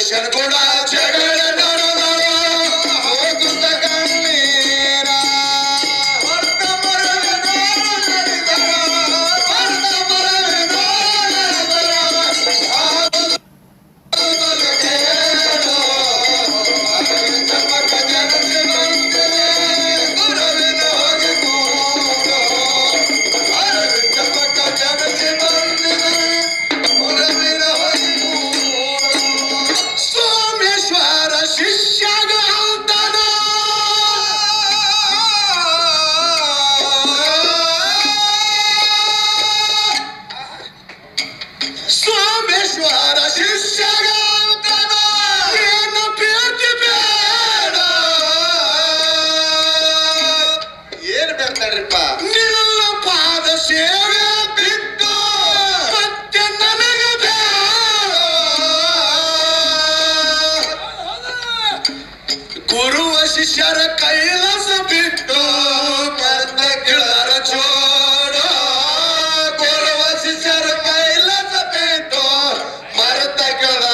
ಶನಗುಡ ಜಗಳ ನಡೆದವ ಹೋಗುತ್ತ ಕಣ್ಣೀರ ಹೊರತ ಮರವೆ ನಡೆದವ ಹೊರತ ಮರವೆ ಸೋಮೇಶ್ವರ ಶಿಷ್ಯಗ ಅಂತನ ಸೋಮೇಶ್ವರ ಶಿಷ್ಯಗ ಅಂತನ ಏನು ಪ್ರೀತಿ ಬೇಡ ಏನ್ ಬೇಡ್ತಾಡ್ರಿಪ್ಪ ನಿನ್ನ ಪಾದ ಸೇವೆ ಬಿಟ್ಟು ಮತ್ತೆ ನನಗೆ ಬೇಡ ಗುರುವ ಶಿಷ್ಯರ ಕೈಲಾಸ ಬಿಟ್ಟು ಪದ್ಮ ಗೆಳರ ಚೋಡ ಗುರುವ ಶಿಷ್ಯರ ಕೈಲಾಸ ಬಿಟ್ಟು ಮರತ ಗೆಳರ